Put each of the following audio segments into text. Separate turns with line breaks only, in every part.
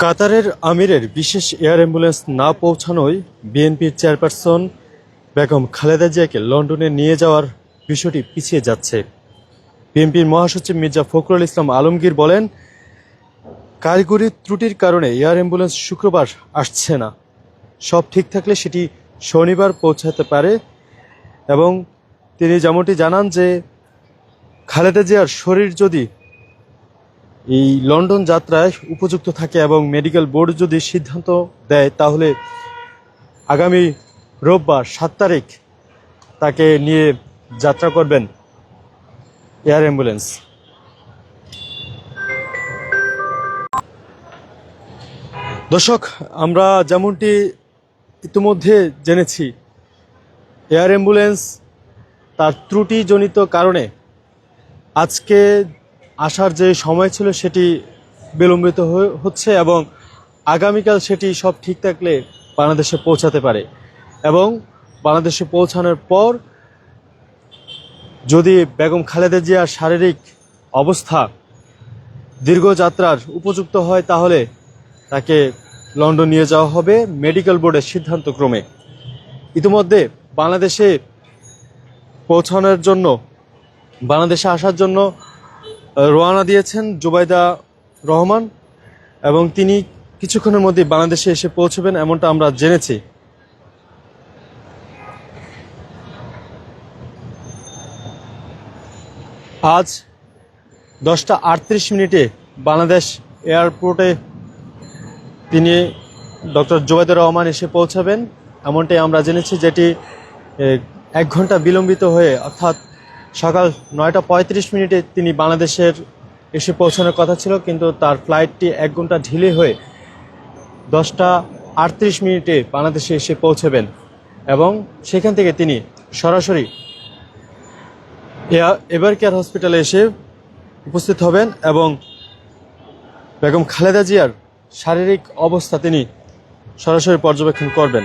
কাতারের আমিরের বিশেষ এয়ার অ্যাম্বুলেন্স না পৌঁছানোয় বিএনপির চেয়ারপারসন বেগম খালেদা জিয়াকে লন্ডনে নিয়ে যাওয়ার বিষয়টি পিছিয়ে যাচ্ছে। বিএনপির মহাসচিব মির্জা ফখরুল ইসলাম আলমগীর বলেন, কারিগরি ত্রুটির কারণে এয়ার অ্যাম্বুলেন্স শুক্রবার আসছে না। সব ঠিক থাকলে সেটি শনিবার পৌঁছাতে পারে। এবং তিনি যেমনটি জানান যে খালেদা জিয়ার শরীর যদি এই লন্ডন যাত্রায় উপযুক্ত থাকে এবং মেডিকেল বোর্ড যদি সিদ্ধান্ত দেয়, তাহলে আগামী রোববার 7 তারিখ তাকে নিয়ে যাত্রা করবেন এয়ার অ্যাম্বুলেন্স। দর্শক, আমরা যেমনটি ইতিমধ্যে জেনেছি, এয়ার অ্যাম্বুলেন্স তার ত্রুটিজনিত কারণে আজকে আসার যে সময় ছিল সেটি বিলম্বিত হচ্ছে এবং আগামীকাল সেটি সব ঠিক থাকলে বাংলাদেশে পৌঁছাতে পারে। এবং বাংলাদেশে পৌঁছানোর পর যদি বেগম খালেদা জিয়ার শারীরিক অবস্থা দীর্ঘ যাত্রার উপযুক্ত হয়, তাহলে তাকে লন্ডন নিয়ে যাওয়া হবে মেডিকেল বোর্ডের সিদ্ধান্ত ক্রমে। ইতিমধ্যে বাংলাদেশে পৌঁছানোর জন্য, বাংলাদেশে আসার জন্য রওনা দিয়েছেন জুবাইদা রহমান এবং তিনি কিছুক্ষণের মধ্যে বাংলাদেশে এসে পৌঁছবেন, এমনটা আমরা জেনেছি। আজ 10:38 বাংলাদেশ এয়ারপোর্টে তিনি ডক্টর জুবাইদা রহমান এসে পৌঁছাবেন, এমনটাই আমরা জেনেছি, যেটি 1 ঘন্টা বিলম্বিত হয়ে, অর্থাৎ সকাল 9:35 তিনি বাংলাদেশের এসে পৌঁছানোর কথা ছিল, কিন্তু তার ফ্লাইটটি 1 ঘন্টা ঢিলে হয়ে 10:38 বাংলাদেশে এসে পৌঁছবেন এবং সেখান থেকে তিনি সরাসরি এভার কেয়ার হসপিটালে এসে উপস্থিত হবেন এবং বেগম খালেদা জিয়ার শারীরিক অবস্থা তিনি সরাসরি পর্যবেক্ষণ করবেন।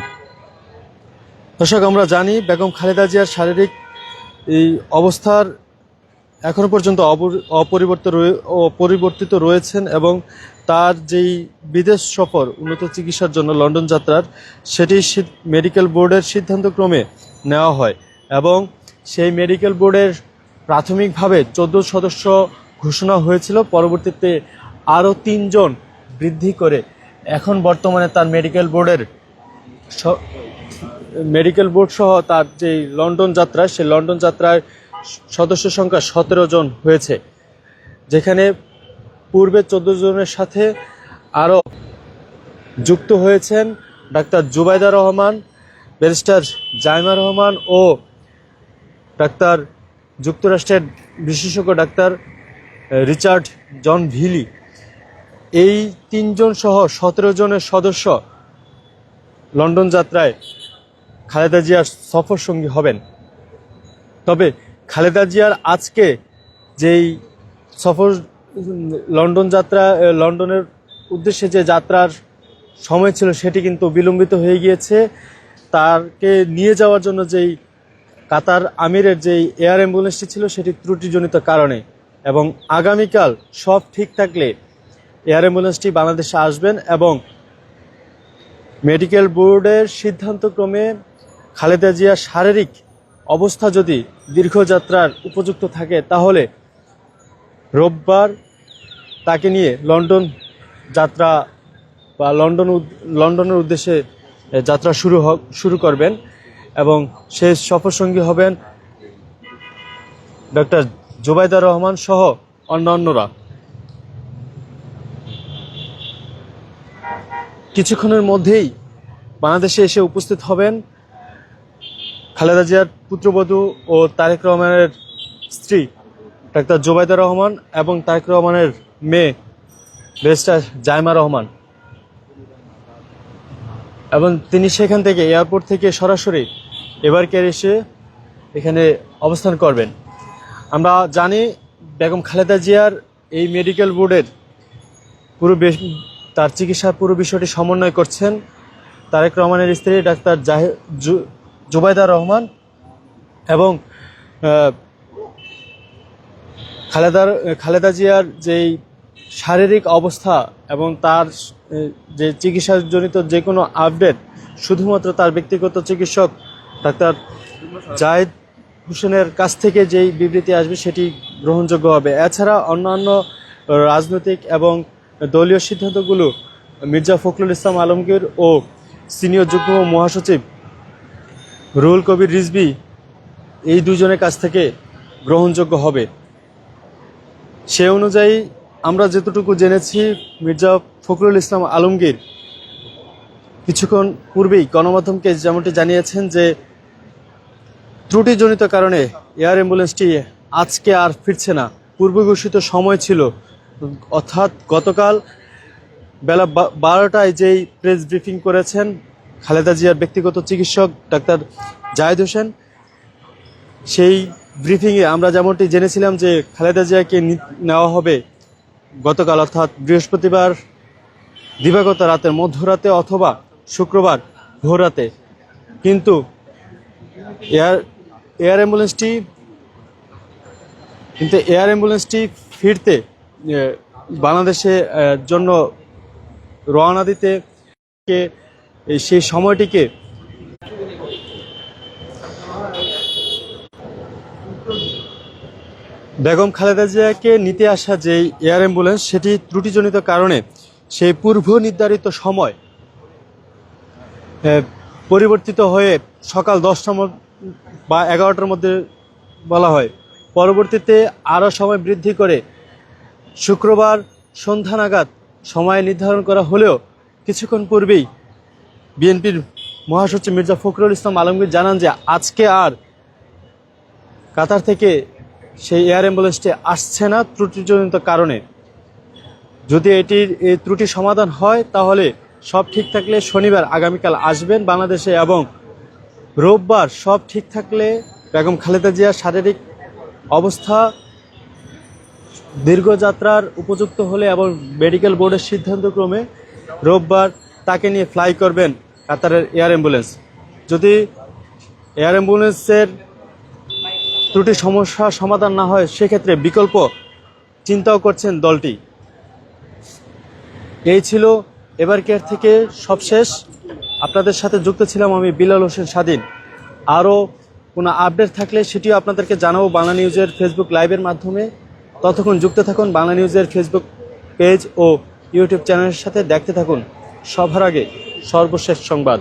দর্শক, আমরা জানি বেগম খালেদা জিয়ার শারীরিক এই অবস্থার এখনো পর্যন্ত অপরিবর্তিত রয়েছেন এবং তার যেই বিদেশ সফর উন্নত চিকিৎসার জন্য লন্ডন যাত্রার, সেটি মেডিকেল বোর্ডের সিদ্ধান্তক্রমে নেওয়া হয় এবং সেই মেডিকেল বোর্ডের প্রাথমিকভাবে 14 সদস্য ঘোষণা হয়েছিল, পরবর্তীতে আরও 3 জন বৃদ্ধি করে এখন বর্তমানে তার মেডিকেল বোর্ড সহ তার যে লন্ডন যাত্রা, সেই লন্ডন যাত্রার সদস্য সংখ্যা 17 জন হয়েছে, যেখানে পূর্বে 14 জনের সাথে আরও যুক্ত হয়েছেন ডাক্তার জুবাইদা রহমান, ব্যারিস্টার জাইমা রহমান ও ডাক্তার যুক্তরাষ্ট্রের বিশেষজ্ঞ ডাক্তার রিচার্ড জন ভিলি। এই 3 জন সহ 17 জনের সদস্য লন্ডন যাত্রায় খালেদা জিয়ার সফর সঙ্গী হবেন। তবে খালেদা জিয়ার আজকে যেই সফর, লন্ডনের উদ্দেশ্যে যে যাত্রার সময় ছিল, সেটি কিন্তু বিলম্বিত হয়ে গিয়েছে। তাকে নিয়ে যাওয়ার জন্য যেই কাতার আমিরের যেই এয়ার অ্যাম্বুলেন্সটি ছিল, সেটি ত্রুটিজনিত কারণে, এবং আগামীকাল সব ঠিক থাকলে এয়ার অ্যাম্বুলেন্সটি বাংলাদেশে আসবেন এবং মেডিকেল বোর্ডের সিদ্ধান্তক্রমে খালেদা জিয়ার শারীরিক অবস্থা যদি দীর্ঘযাত্রার উপযুক্ত থাকে, তাহলে রোববার তাকে নিয়ে লন্ডন যাত্রা বা লন্ডনের উদ্দেশ্যে যাত্রা শুরু করবেন এবং সেই সফরসঙ্গী হবেন ডক্টর জুবাইদা রহমান সহ অন্যান্যরা। কিছুক্ষণের মধ্যেই বাংলাদেশে এসে উপস্থিত হবেন খালেদা জিয়ার পুত্রবধূ ও তারেক রহমানের স্ত্রী ডাক্তার জুবাইদা রহমান এবং তারেক রহমানের মেয়ে ব্যারিস্টার জাইমা রহমান, এবং তিনি সেখান থেকে এয়ারপোর্ট থেকে সরাসরি এভার কেয়ার এসে এখানে অবস্থান করবেন। আমরা জানি বেগম খালেদা জিয়ার এই মেডিকেল বোর্ডের তার চিকিৎসার পুরো বিষয়টি সমন্বয় করছেন তারেক রহমানের স্ত্রী ডাক্তার জুবাইদা রহমান এবং খালেদা জিয়ার যেই শারীরিক অবস্থা এবং তার যে চিকিৎসাজনিত যে কোনো আপডেট শুধুমাত্র তার ব্যক্তিগত চিকিৎসক ডাক্তার জায়েদ হোসেনের কাছ থেকে যেই বিবৃতি আসবে সেটি গ্রহণযোগ্য হবে। এছাড়া অন্যান্য রাজনৈতিক এবং দলীয় সিদ্ধান্তগুলো মির্জা ফখরুল ইসলাম আলমগীর ও সিনিয়র যুগ্ম মহাসচিব রুহুল কবির রিজভী এই দুজনের কাছ থেকে গ্রহণযোগ্য হবে। সে অনুযায়ী আমরা যতটুকু জেনেছি, মির্জা ফখরুল ইসলাম আলমগীর কিছুক্ষণ পূর্বেই গণমাধ্যমকে যেমনটি জানিয়েছেন যে ত্রুটিজনিত কারণে এয়ার অ্যাম্বুলেন্সটি আজকে আর ফিরছে না। পূর্ব ঘোষিত সময় ছিল, অর্থাৎ গতকাল বেলা 12টায় যেই প্রেস ব্রিফিং করেছেন খালেদা জিয়ার ব্যক্তিগত চিকিৎসক ডাক্তার জায়েদ হোসেন, সেই ব্রিফিংয়ে আমরা যেমনটি জেনেছিলাম যে খালেদা জিয়াকে নেওয়া হবে গতকাল, অর্থাৎ বৃহস্পতিবার দিবাগত রাতের মধ্যরাতে অথবা শুক্রবার ভোররাতে। কিন্তু এয়ার অ্যাম্বুলেন্সটি ফিরতে বাংলাদেশে জন্য রওনা দিতে সেই সময়টিকে বেগম খালেদা জিয়াকে নিতে আসা যে এয়ার অ্যাম্বুলেন্স সেটি ত্রুটিজনিত কারণে সেই পূর্ব নির্ধারিত সময় পরিবর্তিত হয়ে সকাল 10টা বা 11টার মধ্যে বলা হয়। পরবর্তীতে আরও সময় বৃদ্ধি করে শুক্রবার সন্ধ্যা নাগাদ সময় নির্ধারণ করা হলেও কিছুক্ষণ পূর্বেই বিএনপির মহাসচিব মির্জা ফখরুল ইসলাম আলমগীর জানান যে আজকে আর কাতার থেকে সেই এয়ার অ্যাম্বুলেন্সটি আসছে না ত্রুটিজনিত কারণে। যদি এটির এই ত্রুটি সমাধান হয় তাহলে সব ঠিক থাকলে শনিবার আগামীকাল আসবেন বাংলাদেশে, এবং রোববার সব ঠিক থাকলে বেগম খালেদা জিয়ার শারীরিক অবস্থা দীর্ঘযাত্রার উপযুক্ত হলে এবং মেডিকেল বোর্ডের সিদ্ধান্তক্রমে রোববার তাকে নিয়ে ফ্লাই করবেন কাতারের এয়ার অ্যাম্বুলেন্স। যদি এয়ার অ্যাম্বুলেন্সের ত্রুটি সমস্যা সমাধান না হয় সেক্ষেত্রে বিকল্প চিন্তাও করছেন দলটি। এই ছিল এবার কেয়ার থেকে সবশেষ। আপনাদের সাথে যুক্ত ছিলাম আমি বিলাল হোসেন স্বাধীন। আরও কোনো আপডেট থাকলে সেটিও আপনাদেরকে জানাবো বাংলা নিউজের ফেসবুক লাইভের মাধ্যমে। ততক্ষণ যুক্ত থাকুন বাংলা নিউজের ফেসবুক পেজ ও ইউটিউব চ্যানেলের সাথে, দেখতে থাকুন সবার আগে সর্বশেষ সংবাদ।